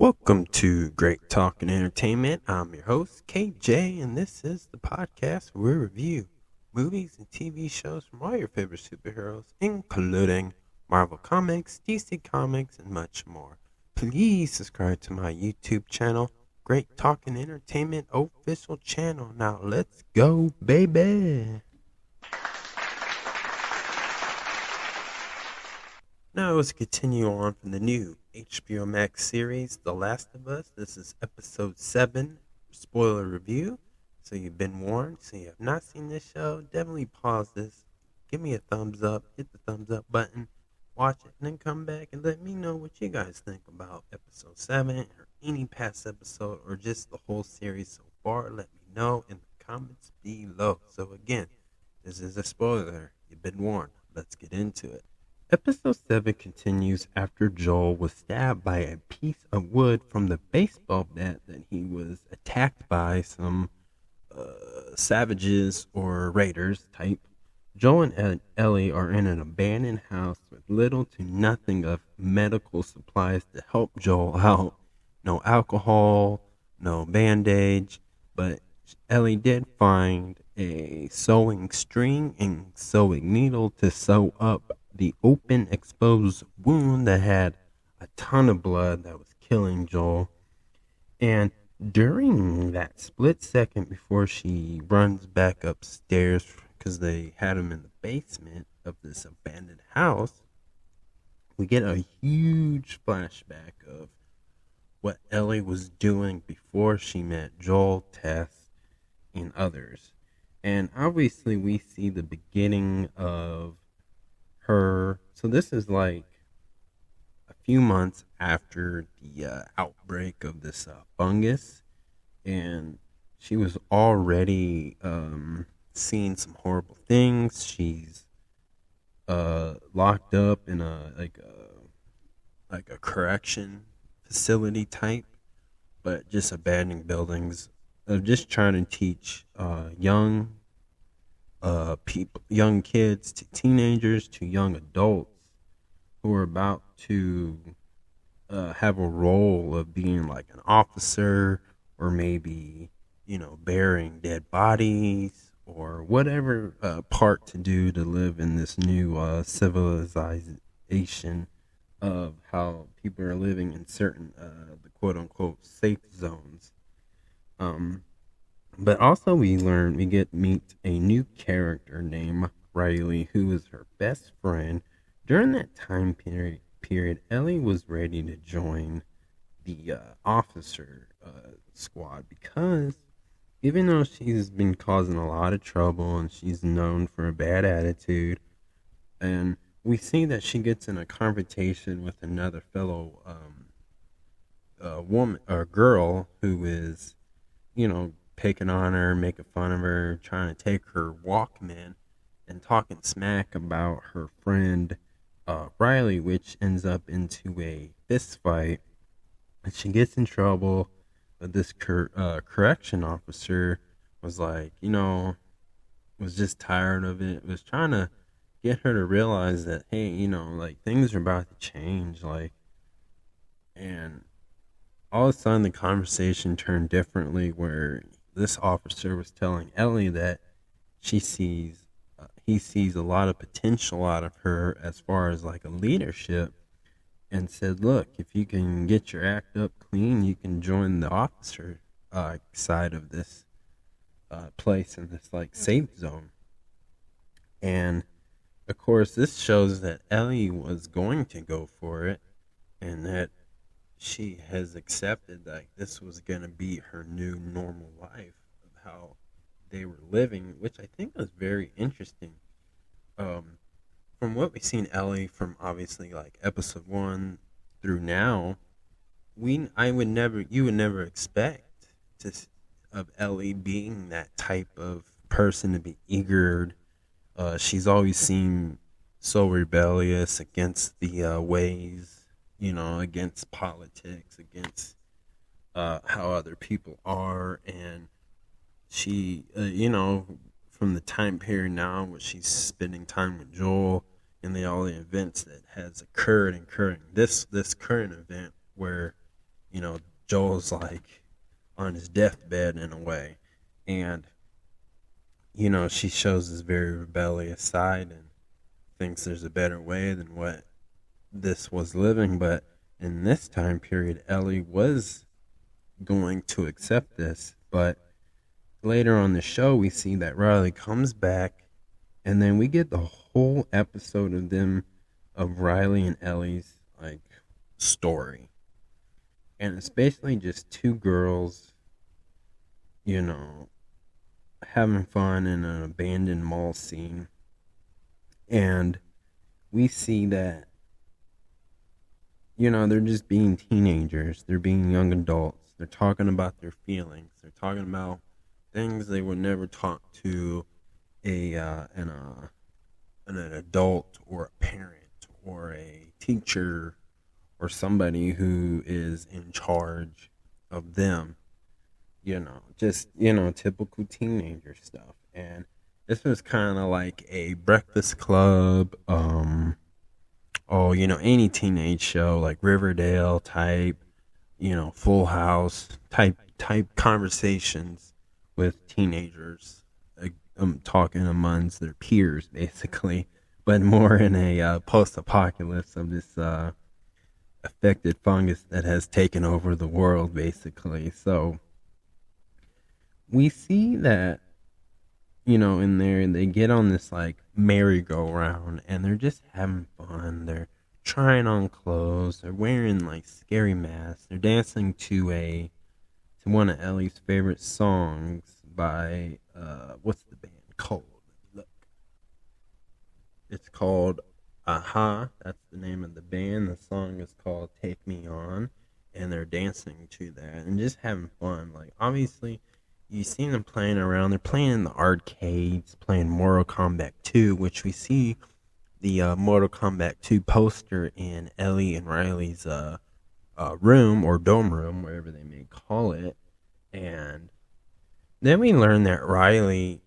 Welcome to Great Talk and Entertainment. I'm your host, KJ, and this is the podcast where we review movies and TV shows from all your favorite superheroes, including Marvel Comics, DC Comics, and much more. Please subscribe to my YouTube channel, Great Talk and Entertainment official channel. Now let's go, baby! Now let's continue on from the new HBO Max series, The Last of Us. This is episode 7, spoiler review. So you've been warned. So you have not seen this show, definitely pause this. Give me a thumbs up, hit the thumbs up button, watch it, and then come back and let me know what you guys think about episode 7 or any past episode or just the whole series so far. Let me know in the comments below. So again, this is a spoiler. You've been warned. Let's get into it. Episode 7 continues after Joel was stabbed by a piece of wood from the baseball bat that he was attacked by some savages or raiders type. Joel and Ellie are in an abandoned house with little to nothing of medical supplies to help Joel out. No alcohol, no bandage, but Ellie did find a sewing string and sewing needle to sew up the open exposed wound that had a ton of blood that was killing Joel. And during that split second before she runs back upstairs, because they had him in the basement of this abandoned house, we get a huge flashback of what Ellie was doing before she met Joel, Tess, and others. And obviously we see the beginning of her. So this is like a few months after the outbreak of this fungus, and she was already seeing some horrible things. She's locked up in a correction facility type, but just abandoned buildings of just trying to teach young kids to teenagers to young adults who are about to have a role of being like an officer or maybe, burying dead bodies or whatever part to do to live in this new civilization of how people are living in certain the quote unquote safe zones. But also we meet a new character named Riley, who is her best friend. During that time period, Ellie was ready to join the officer squad because even though she's been causing a lot of trouble and she's known for a bad attitude, and we see that she gets in a confrontation with another fellow woman or girl who is, picking on her, making fun of her, trying to take her Walkman, and talking smack about her friend Riley, which ends up into a fist fight. And she gets in trouble. But this correction officer was like, was just tired of it. Was trying to get her to realize that, hey, things are about to change. And all of a sudden the conversation turned differently where this officer was telling Ellie that he sees a lot of potential out of her as far as like a leadership, and said, look, if you can get your act up clean, you can join the officer side of this place in this like safe zone. And of course this shows that Ellie was going to go for it and that she has accepted that this was going to be her new normal life of how they were living, which I think was very interesting. From what we've seen Ellie from obviously like episode 1 through now, you would never expect of Ellie being that type of person to be eager. She's always seemed so rebellious against the ways, against politics, against how other people are. And she, from the time period now where she's spending time with Joel and all the events that has occurred, including this current event where, Joel's like on his deathbed in a way, and she shows this very rebellious side and thinks there's a better way than what this was living. But in this time period, Ellie was going to accept this. But later on the show, we see that Riley comes back, and then we get the whole episode of Riley and Ellie's like story. And it's basically just two girls, having fun in an abandoned mall scene. And we see that, they're just being teenagers. They're being young adults. They're talking about their feelings. They're talking about things they would never talk to an adult or a parent or a teacher or somebody who is in charge of them. Just typical teenager stuff. And this was kind of like a Breakfast Club, any teenage show like Riverdale type, Full House type conversations with teenagers, talking amongst their peers, basically, but more in a post-apocalypse of this affected fungus that has taken over the world, basically. So we see that, in there, they get on this like merry-go-round and they're just having fun. They're trying on clothes. They're wearing like scary masks. They're dancing to one of Ellie's favorite songs by what's the band called? Look, it's called Aha. That's the name of the band. The song is called Take Me On, and they're dancing to that and just having fun. Like, obviously, you see them playing around. They're playing in the arcades, playing Mortal Kombat 2, which we see the Mortal Kombat 2 poster in Ellie and Riley's room or dome room, wherever they may call it. And then we learn that Riley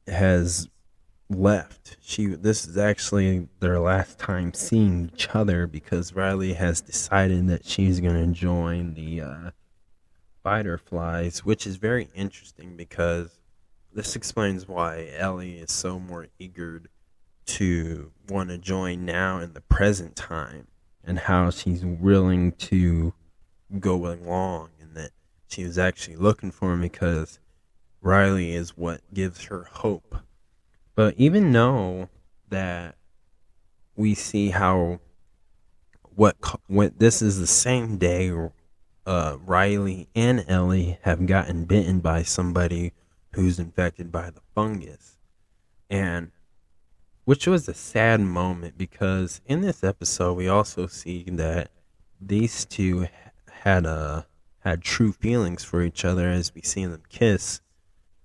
has left. This is actually their last time seeing each other, because Riley has decided that she's going to join the Fighterflies, which is very interesting because this explains why Ellie is so more eager to want to join now in the present time, and how she's willing to go along, and that she was actually looking for him because Riley is what gives her hope. But even though that we see how what this is the same day Riley and Ellie have gotten bitten by somebody who's infected by the fungus, and which was a sad moment, because in this episode we also see that these two had true feelings for each other, as we see them kiss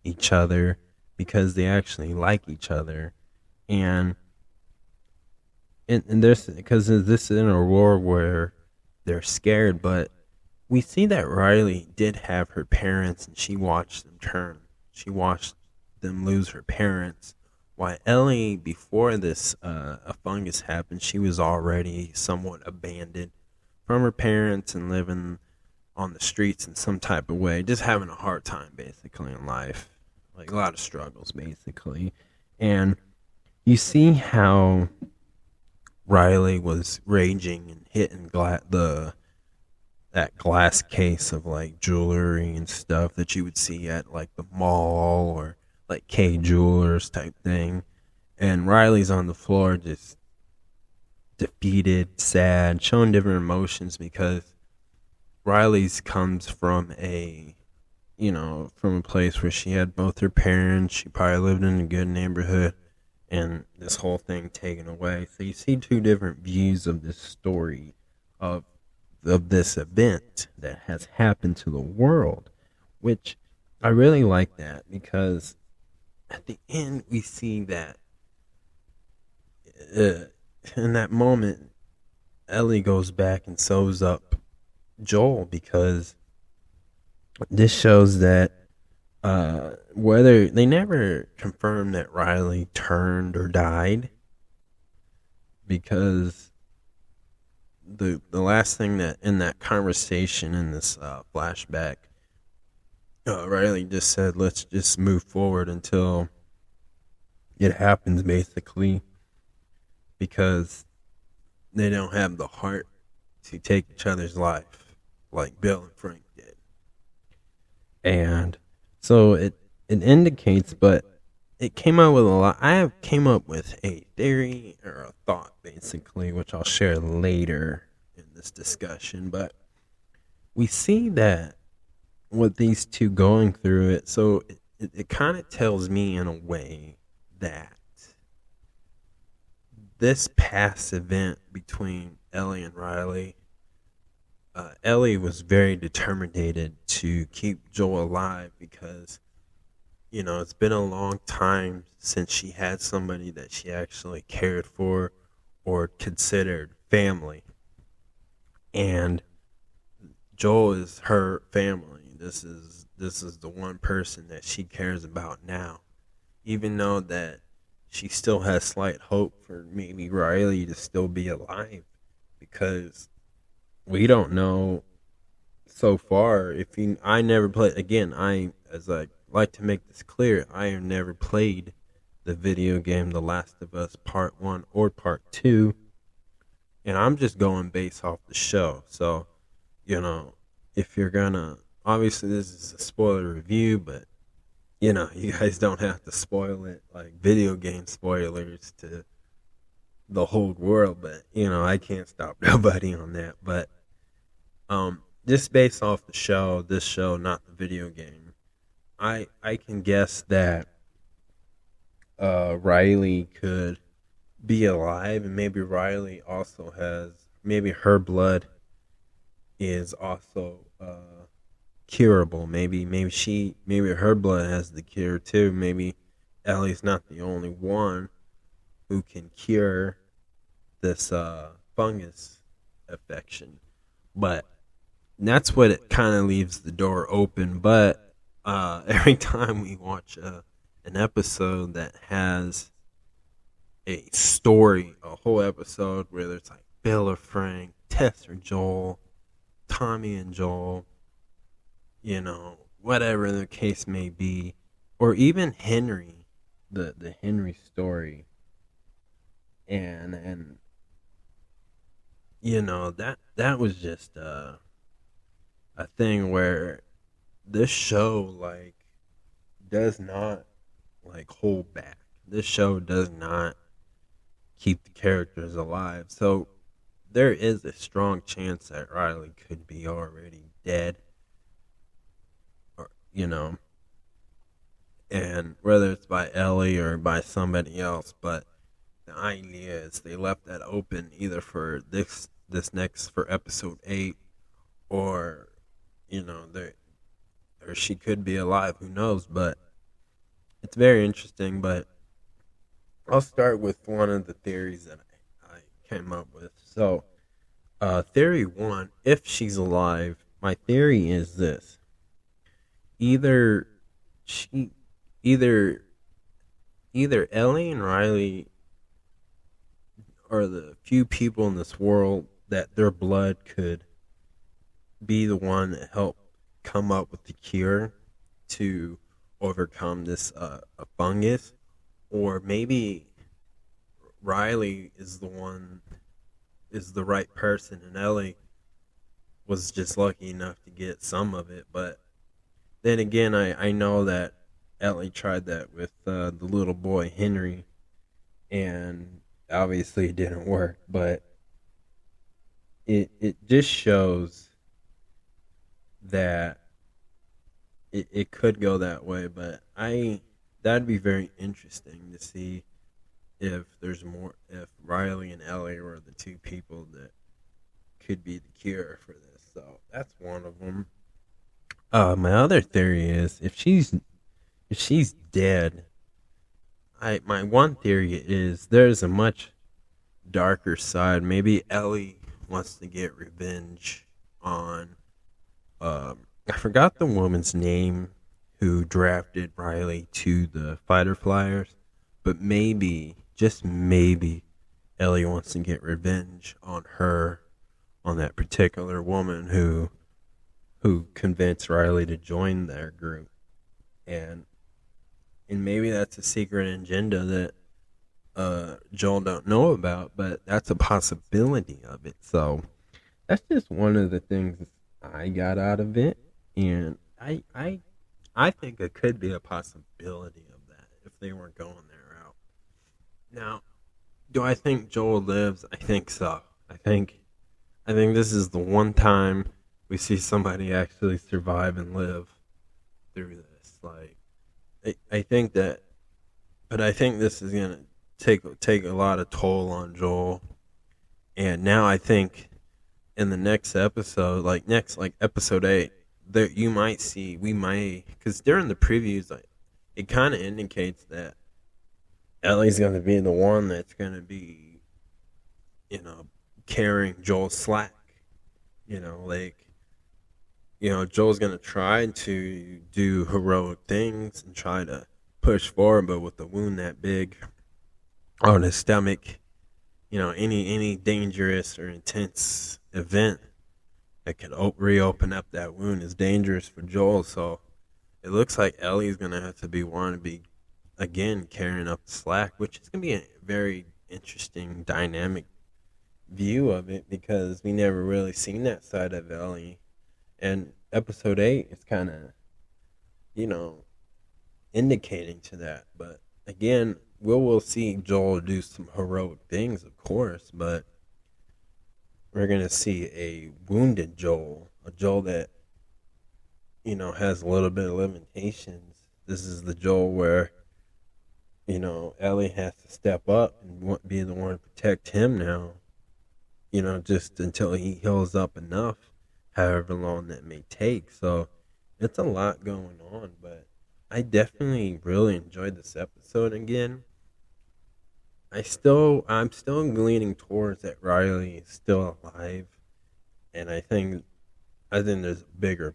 each other, because they actually like each other. And there's, because this is in a war where they're scared, but we see that Riley did have her parents, and she watched them turn. She watched them lose her parents. While Ellie, before this a fungus happened, she was already somewhat abandoned from her parents and living on the streets in some type of way, just having a hard time basically in life, like a lot of struggles basically. And you see how Riley was raging and hitting that glass case of like jewelry and stuff that you would see at like the mall or like K Jewelers type thing. And Riley's on the floor just defeated, sad, showing different emotions, because Riley's comes from a place where she had both her parents. She probably lived in a good neighborhood, and this whole thing taken away. So you see two different views of this story of this event that has happened to the world, which I really like that, because at the end we see that in that moment Ellie goes back and sews up Joel, because this shows that whether they never confirmed that Riley turned or died, because the last thing that in that conversation in this flashback, Riley just said, "Let's just move forward until it happens," basically, because they don't have the heart to take each other's life like Bill and Frank did. And so it indicates, but it came out with a lot. I have came up with a theory or a thought, basically, which I'll share later in this discussion. But we see that with these two going through it, so it kind of tells me in a way that this past event between Ellie and Riley, Ellie was very determined to keep Joel alive because, it's been a long time since she had somebody that she actually cared for or considered family. And Joel is her family. This is the one person that she cares about now. Even though that she still has slight hope for maybe Riley to still be alive, because we don't know so far. I never played, again, as I like to make this clear, I have never played the video game The Last of Us Part 1 or Part 2, and I'm just going based off the show. So, if you're gonna, obviously this is a spoiler review, but you guys don't have to spoil it like video game spoilers to the whole world, but I can't stop nobody on that. But just based off the show, this show, not the video game, I can guess that Riley could be alive, and maybe Riley also maybe her blood is also curable. Maybe her blood has the cure too. Maybe Ellie's not the only one who can cure this fungus affection. But that's what it kind of leaves the door open. But every time we watch an episode that has a story, a whole episode, whether it's like Bill or Frank, Tess or Joel, Tommy and Joel, whatever the case may be, or even Henry, the Henry story, and that was just a thing where this show does not hold back. This show does not keep the characters alive. So there is a strong chance that Riley could be already dead, or and whether it's by Ellie or by somebody else. But the idea is they left that open either for this next, for episode 8, or or she could be alive. Who knows? But it's very interesting. But I'll start with one of the theories that I came up with. So, theory 1: if she's alive, my theory is this: either Ellie and Riley are the few people in this world that their blood could be the one that helped come up with the cure to overcome this a fungus, or maybe Riley is the right person, and Ellie was just lucky enough to get some of it. But then again, I know that Ellie tried that with the little boy Henry, and obviously it didn't work. But it just shows that it could go that way. But that'd be very interesting to see if Riley and Ellie were the two people that could be the cure for this. So that's one of them. My other theory is if she's dead, my one theory is there's a much darker side. Maybe Ellie wants to get revenge on I forgot the woman's name who drafted Riley to the Fighter Flyers, but maybe, just maybe, Ellie wants to get revenge on her on that particular woman who convinced Riley to join their group. And maybe that's a secret agenda that Joel don't know about, but that's a possibility of it. So that's just one of the things I got out of it, and I think it could be a possibility of that if they weren't going their route. Now, do I think Joel lives? I think so. I think this is the one time we see somebody actually survive and live through this. Like, I think that, but I think this is gonna take a lot of toll on Joel. And now I think in the next episode, like episode 8, there we might, because during the previews, like, it kind of indicates that Ellie's gonna be the one that's gonna be, carrying Joel's slack. Joel's gonna try to do heroic things and try to push forward, but with the wound that big on his stomach, any dangerous or intense event that could reopen up that wound is dangerous for Joel. So it looks like Ellie's gonna have to be one to be again carrying up the slack, which is gonna be a very interesting dynamic view of it because we never really seen that side of Ellie. And episode 8 is kind of, indicating to that. But again, we'll see Joel do some heroic things, of course, but we're going to see a wounded Joel, a Joel that, has a little bit of limitations. This is the Joel where, Ellie has to step up and be the one to protect him now, just until he heals up enough, however long that may take. So it's a lot going on, but I definitely really enjoyed this episode. Again, I'm still leaning towards that Riley is still alive, and I think there's a bigger,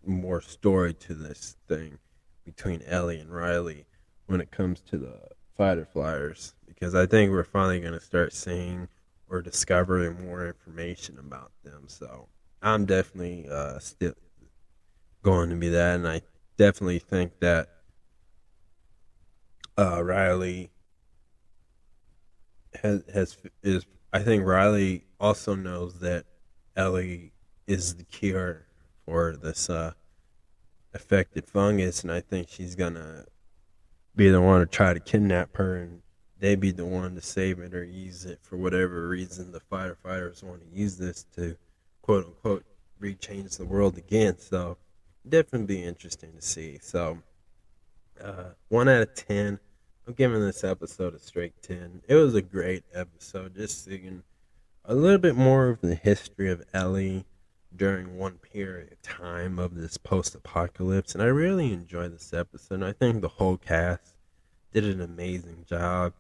more story to this thing between Ellie and Riley when it comes to the fighter flyers, because I think we're finally going to start seeing or discovering more information about them. So I'm definitely still going to be that, and I definitely think that Riley is. I think Riley also knows that Ellie is the cure for this affected fungus, and I think she's gonna be the one to try to kidnap her, and they be the one to save it or use it for whatever reason the firefighters want to use this to, quote unquote, rechange the world again. So definitely be interesting to see. So 1 out of 10. I'm giving this episode a straight 10. It was a great episode, just seeing a little bit more of the history of Ellie during one period of time of this post-apocalypse, and I really enjoyed this episode. I think the whole cast did an amazing job.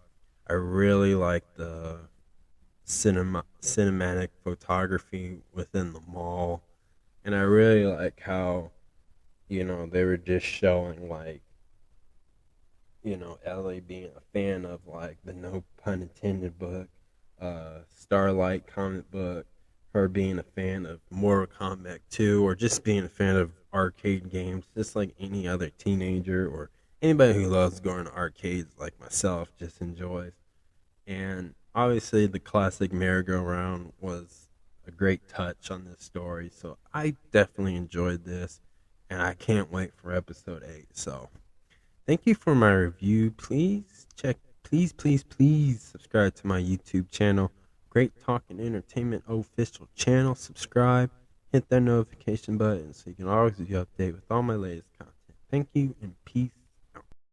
I really liked the cinematic photography within the mall, and I really like how, they were just showing, like, Ellie being a fan of, like, the No Pun Intended book, Starlight comic book, her being a fan of Mortal Kombat 2, or just being a fan of arcade games, just like any other teenager or anybody who loves going to arcades like myself just enjoys. And obviously the classic merry-go-round was a great touch on this story, so I definitely enjoyed this, and I can't wait for episode 8. So thank you for my review. Please subscribe to my YouTube channel, Great Talking Entertainment official channel. Subscribe, hit that notification button so you can always be updated with all my latest content. Thank you and peace.